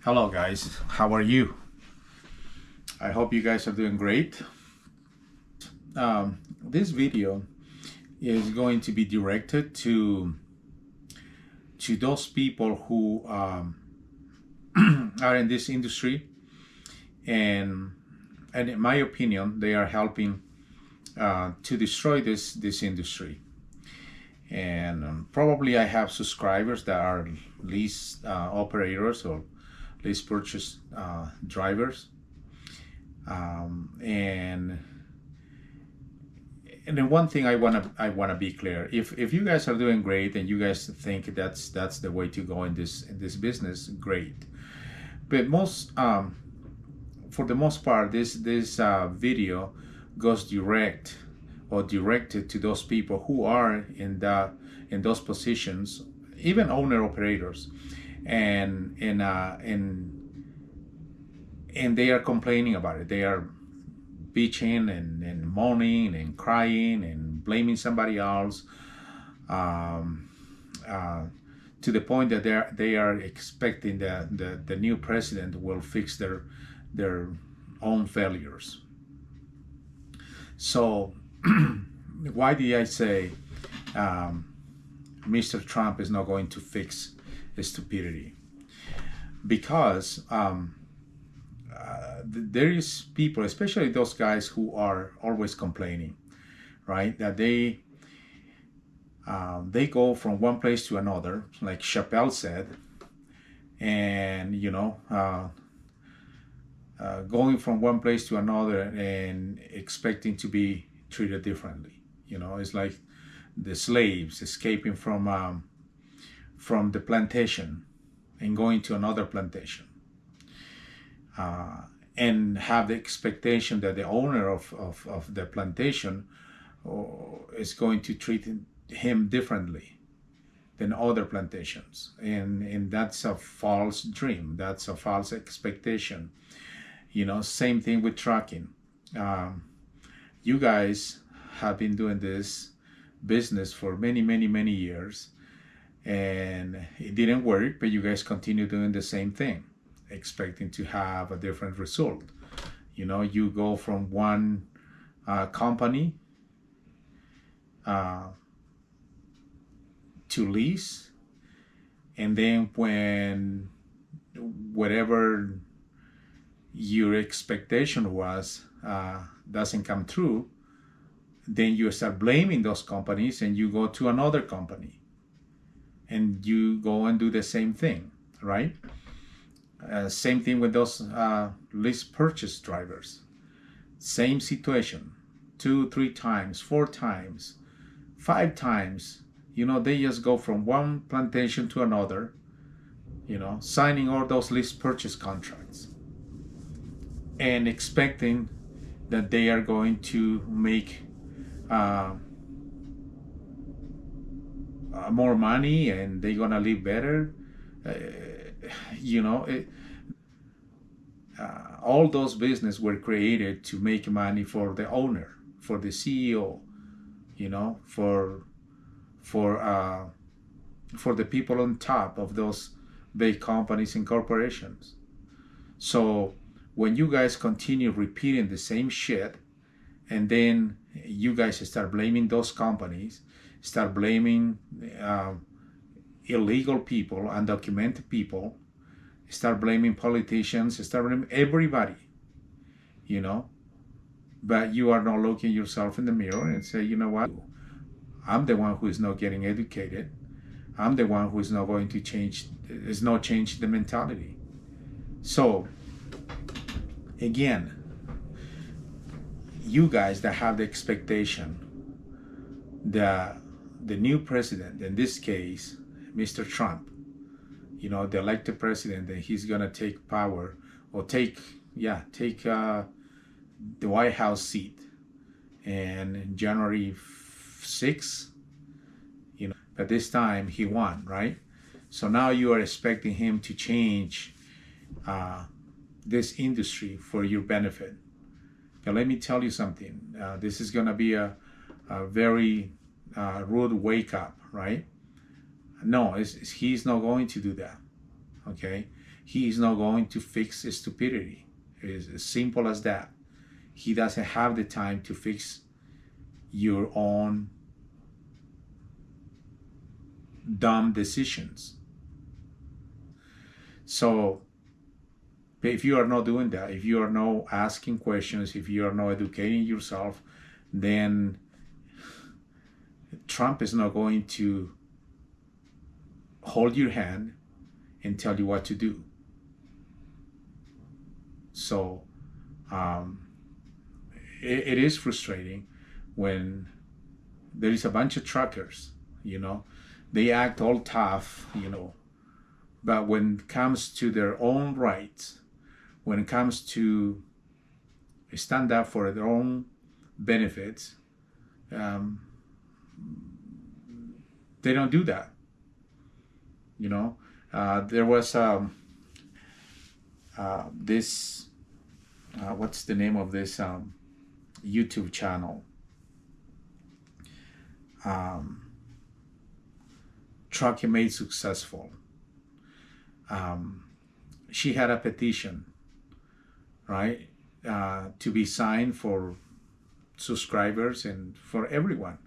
Hello guys, how are you? I hope you guys are doing great. This video is going to be directed to those people who are in this industry, and in my opinion, they are helping to destroy this industry. And probably I have subscribers that are lease operators or lease purchase drivers. And then one thing I wanna be clear: if you guys are doing great and you guys think that's the way to go in this business, great. But for the most part, this video goes directed to those people who are in those positions, even owner operators, and they are complaining about it. They are bitching and moaning and crying and blaming somebody else, to the point that they are expecting that the new president will fix their own failures. So why did I say Mr. Trump is not going to fix stupidity? Because there is people, especially those guys who are always complaining, right? That they go from one place to another, like Chappelle said, and going from one place to another and expecting to be treated differently. It's like the slaves escaping from the plantation and going to another plantation. And have the expectation that the owner of the plantation is going to treat him differently than other plantations. And that's a false dream. That's a false expectation. Same thing with trucking. You guys have been doing this business for many, many, many years, and it didn't work, but you guys continue doing the same thing, expecting to have a different result. You go from one company to lease, and then when whatever your expectation was doesn't come true, then you start blaming those companies and you go to another company and you go and do the same thing, right? Same thing with those lease purchase drivers. Same situation, 2, 3 times, 4 times, 5 times. They just go from one plantation to another, signing all those lease purchase contracts and expecting that they are going to make more money and they're gonna live better. All those businesses were created to make money for the owner, for the CEO, for the people on top of those big companies and corporations. So when you guys continue repeating the same shit, and then you guys start blaming those companies, start blaming illegal people, undocumented people, start blaming politicians, start blaming everybody, but you are not looking yourself in the mirror and say, you know what, I'm the one who is not getting educated. I'm the one who is not going to change the mentality. So again, you guys that have the expectation that the new president, in this case Mr. Trump, the elected president, that he's gonna take power or take the White House seat in January 6th, but this time he won, right? So now you are expecting him to change this industry for your benefit. Now let me tell you something. This is gonna be a very rude wake up, right? No, he's not going to do that. Okay, He is not going to fix stupidity. It's as simple as that. He doesn't have the time to fix your own dumb decisions. So if you are not doing that, if you are not asking questions, if you are not educating yourself, then Trump is not going to hold your hand and tell you what to do. So it is frustrating when there is a bunch of truckers, they act all tough, but when it comes to their own rights, when it comes to stand up for their own benefits, they don't do that. There was this, what's the name of this YouTube channel? Trucking Made Successful. She had a petition, right, to be signed for subscribers and for everyone,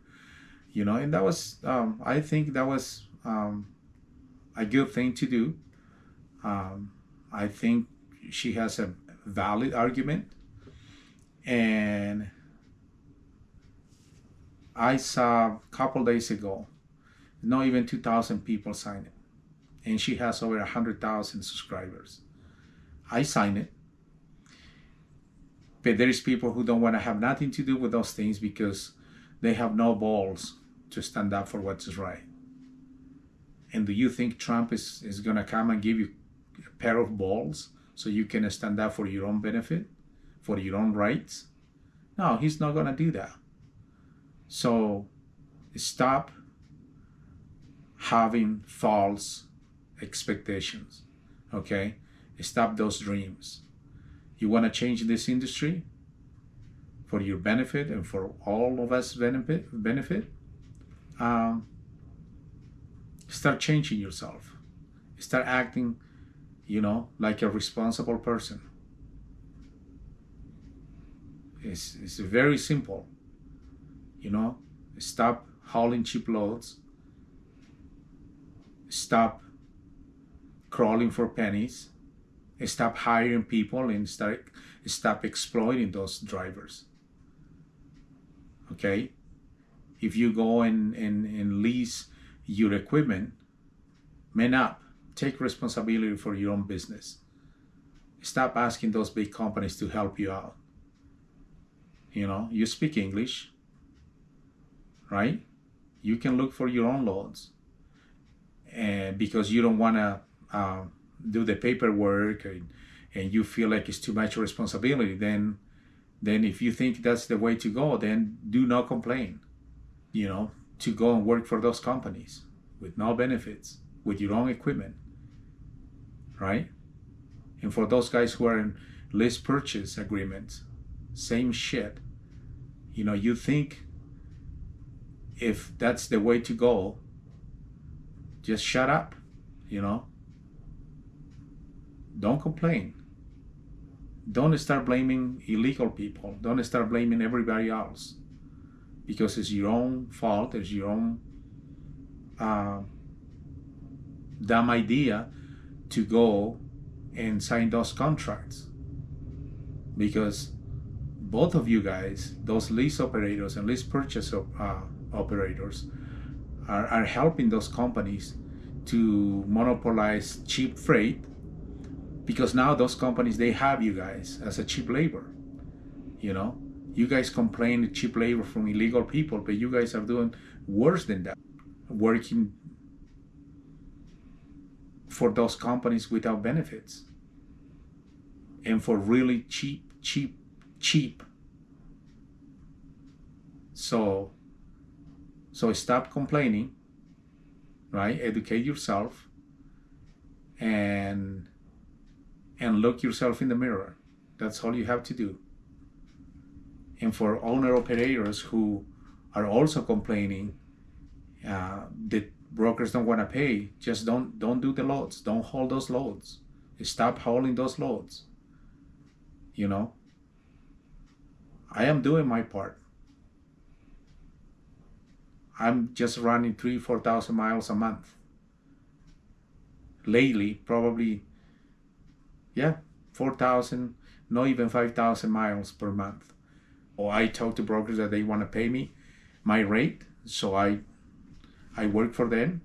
and that was, I think that was a good thing to do. I think she has a valid argument, and I saw a couple days ago, not even 2,000 people signed it, and she has over 100,000 subscribers. I signed it, but there is people who don't want to have nothing to do with those things because they have no balls to stand up for what is right. And do you think Trump is going to come and give you a pair of balls so you can stand up for your own benefit, for your own rights? No, he's not going to do that. So stop having false expectations, okay? Stop those dreams. You want to change this industry for your benefit and for all of us benefit, start changing yourself. Start acting, like a responsible person. It's very simple. Stop hauling cheap loads. Stop crawling for pennies. Stop hiring people and stop exploiting those drivers. Okay? If you go and lease your equipment, man up. Take responsibility for your own business. Stop asking those big companies to help you out. You speak English, right? You can look for your own loads. And because you don't want to do the paperwork and you feel like it's too much responsibility, then if you think that's the way to go, then do not complain. To go and work for those companies with no benefits, with your own equipment, right? And for those guys who are in lease purchase agreements, same shit. You think if that's the way to go, just shut up, Don't complain. Don't start blaming illegal people. Don't start blaming everybody else. Because it's your own fault, it's your own dumb idea to go and sign those contracts. Because both of you guys, those lease operators and lease purchase operators, are helping those companies to monopolize cheap freight, because now those companies, they have you guys as a cheap labor. You guys complain cheap labor from illegal people, but you guys are doing worse than that, working for those companies without benefits and for really cheap. So stop complaining, right? Educate yourself and look yourself in the mirror. That's all you have to do. And for owner operators who are also complaining that brokers don't want to pay, just don't do the loads. Don't hold those loads. Stop hauling those loads. You know, I am doing my part. I'm just running 3,000-4,000 miles a month. Lately, probably, yeah, 4,000, not even 5,000 miles per month. Or I talk to brokers that they want to pay me my rate, so I work for them.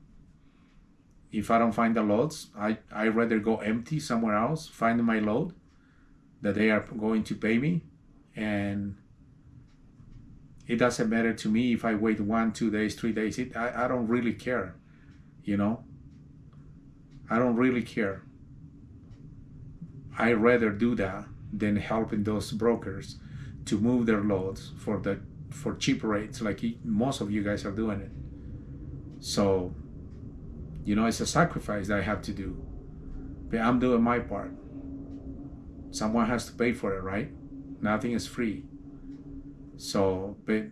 If I don't find the loads, I rather go empty somewhere else, find my load that they are going to pay me, and it doesn't matter to me if I wait 1, 2 days, 3 days. I don't really care, you know. I don't really care. I rather do that than helping those brokers to move their loads for cheap rates, like most of you guys are doing it. So, you know, it's a sacrifice that I have to do, but I'm doing my part. Someone has to pay for it, right? Nothing is free. So, but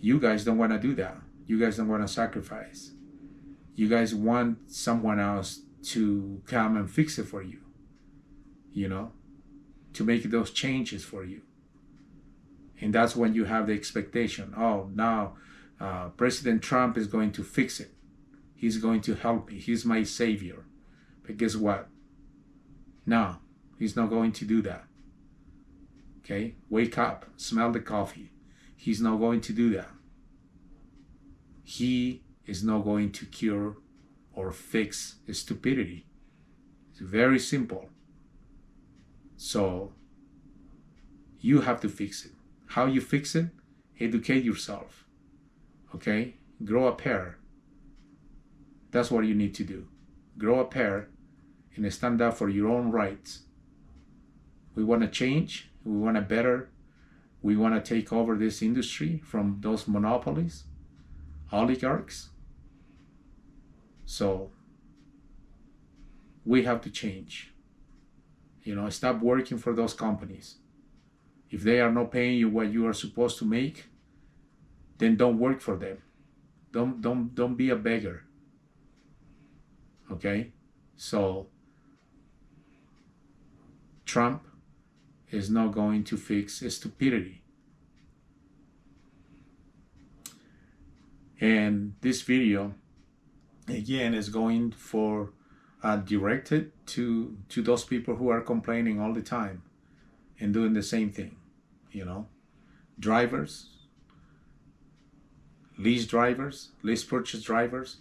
you guys don't want to do that. You guys don't want to sacrifice. You guys want someone else to come and fix it for you, you know, to make those changes for you. And that's when you have the expectation, oh, now President Trump is going to fix it. He's going to help me. He's my savior. But guess what? No, he's not going to do that. Okay? Wake up. Smell the coffee. He's not going to do that. He is not going to cure or fix stupidity. It's very simple. So you have to fix it. How you fix it? Educate yourself. Okay? Grow a pair. That's what you need to do. Grow a pair and stand up for your own rights. We want to change. We want to better. We want to take over this industry from those monopolies, oligarchs. So we have to change. You know, stop working for those companies. If they are not paying you what you are supposed to make, then don't work for them. Don't be a beggar. Okay? So Trump is not going to fix stupidity. And this video, again, is going for directed to those people who are complaining all the time and doing the same thing, you know, drivers, lease purchase drivers,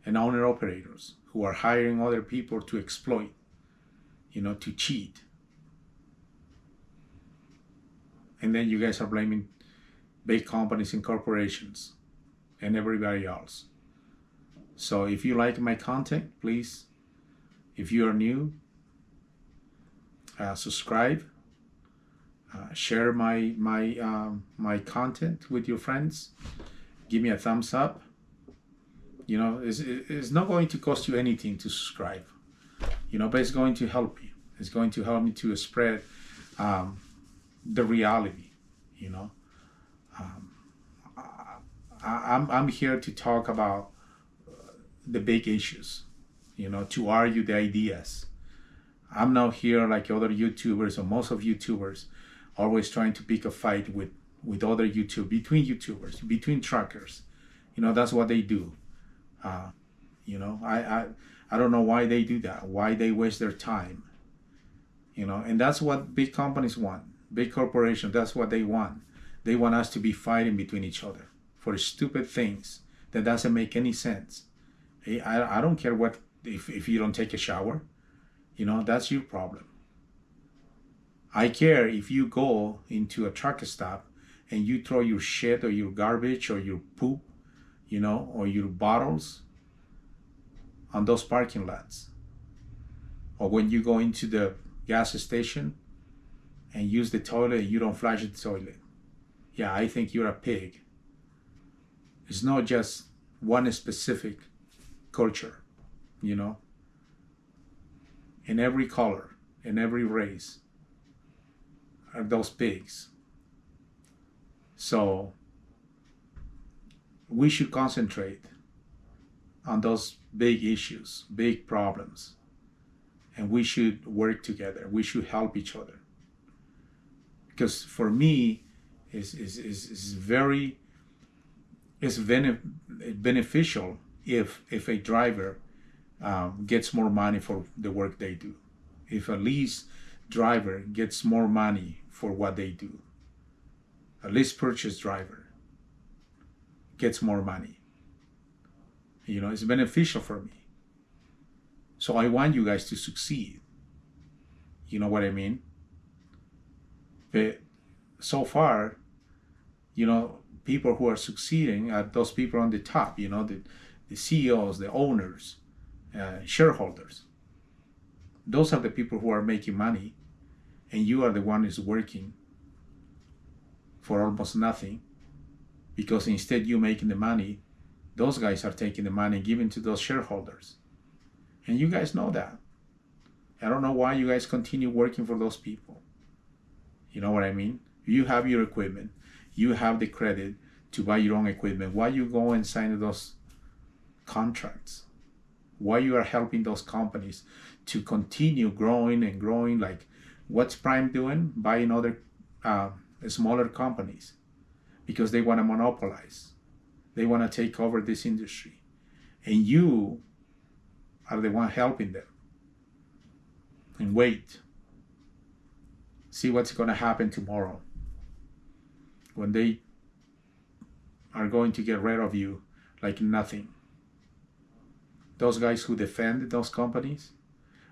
and owner operators who are hiring other people to exploit, you know, to cheat. And then you guys are blaming big companies and corporations and everybody else. So if you like my content, please, if you are new, subscribe, share my content with your friends, give me a thumbs up. You know, it's not going to cost you anything to subscribe, you know, but it's going to help you. It's going to help me to spread the reality, you know. I'm here to talk about the big issues, you know, to argue the ideas. I'm not here like other YouTubers, or most of YouTubers, always trying to pick a fight with other between YouTubers, between truckers. You know, that's what they do. You know, I don't know why they do that, why they waste their time. You know, and that's what big companies want, big corporations, that's what they want. They want us to be fighting between each other for stupid things that doesn't make any sense. I don't care what if you don't take a shower, you know, that's your problem. I care if you go into a truck stop and you throw your shit or your garbage or your poop, you know, or your bottles on those parking lots. Or when you go into the gas station and use the toilet and you don't flush the toilet. Yeah, I think you're a pig. It's not just one specific culture, you know. In every color, in every race are those pigs. So we should concentrate on those big issues, big problems, and we should work together. We should help each other. Because for me, is very beneficial if a driver gets more money for the work they do. If a lease driver gets more money for what they do, a lease purchase driver gets more money. It's beneficial for me. So I want you guys to succeed. You know what I mean? But so far, people who are succeeding are those people on the top, the CEOs, the owners, shareholders. Those are the people who are making money, and you are the one who's working for almost nothing, because instead you making the money, those guys are taking the money and giving to those shareholders. And you guys know that. I don't know why you guys continue working for those people. You know what I mean? You have your equipment. You have the credit to buy your own equipment. Why you go and sign those contracts? Why you are helping those companies to continue growing and growing? Like, what's Prime doing? Buying other smaller companies because they want to monopolize. They want to take over this industry. And you are the one helping them. And wait. See what's going to happen tomorrow when they are going to get rid of you like nothing. Those guys who defend those companies.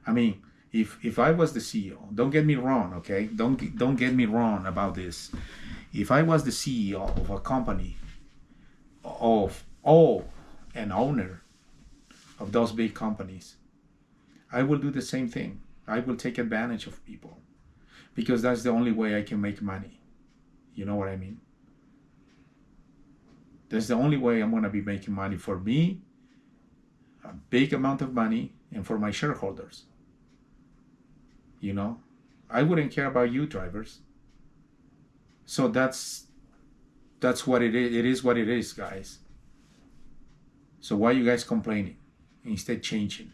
I mean, if I was the CEO, don't get me wrong, okay? Don't get me wrong about this. If I was the CEO of a company, an owner of those big companies, I will do the same thing. I will take advantage of people because that's the only way I can make money. You know what I mean? That's the only way I'm going to be making money for me, a big amount of money, and for my shareholders. I wouldn't care about you drivers. So that's what it is. It is what it is, guys. So why are you guys complaining instead changing?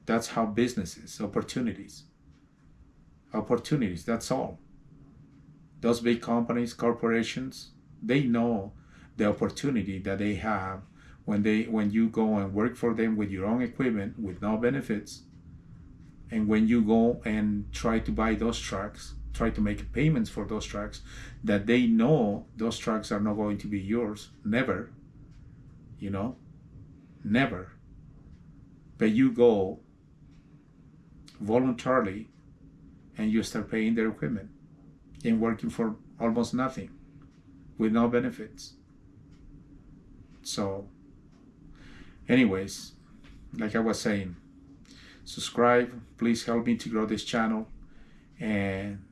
That's how business is. Opportunities, that's all. Those big companies, corporations, they know the opportunity that they have when you go and work for them with your own equipment with no benefits, and when you go and try to buy those trucks, try to make payments for those trucks, that they know those trucks are not going to be yours, never, never. But you go voluntarily and you start paying their equipment and working for almost nothing with no benefits. So anyways, like I was saying, subscribe. Please help me to grow this channel. And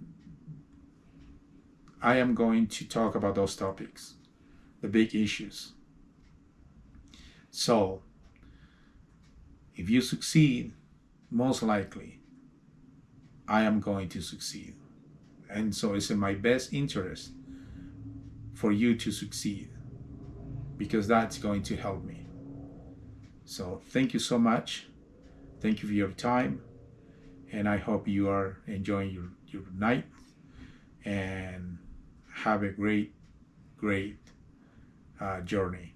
I am going to talk about those topics, the big issues. So if you succeed, most likely I am going to succeed. And so it's in my best interest for you to succeed, because that's going to help me. So thank you so much. Thank you for your time. And I hope you are enjoying your night and have a great journey.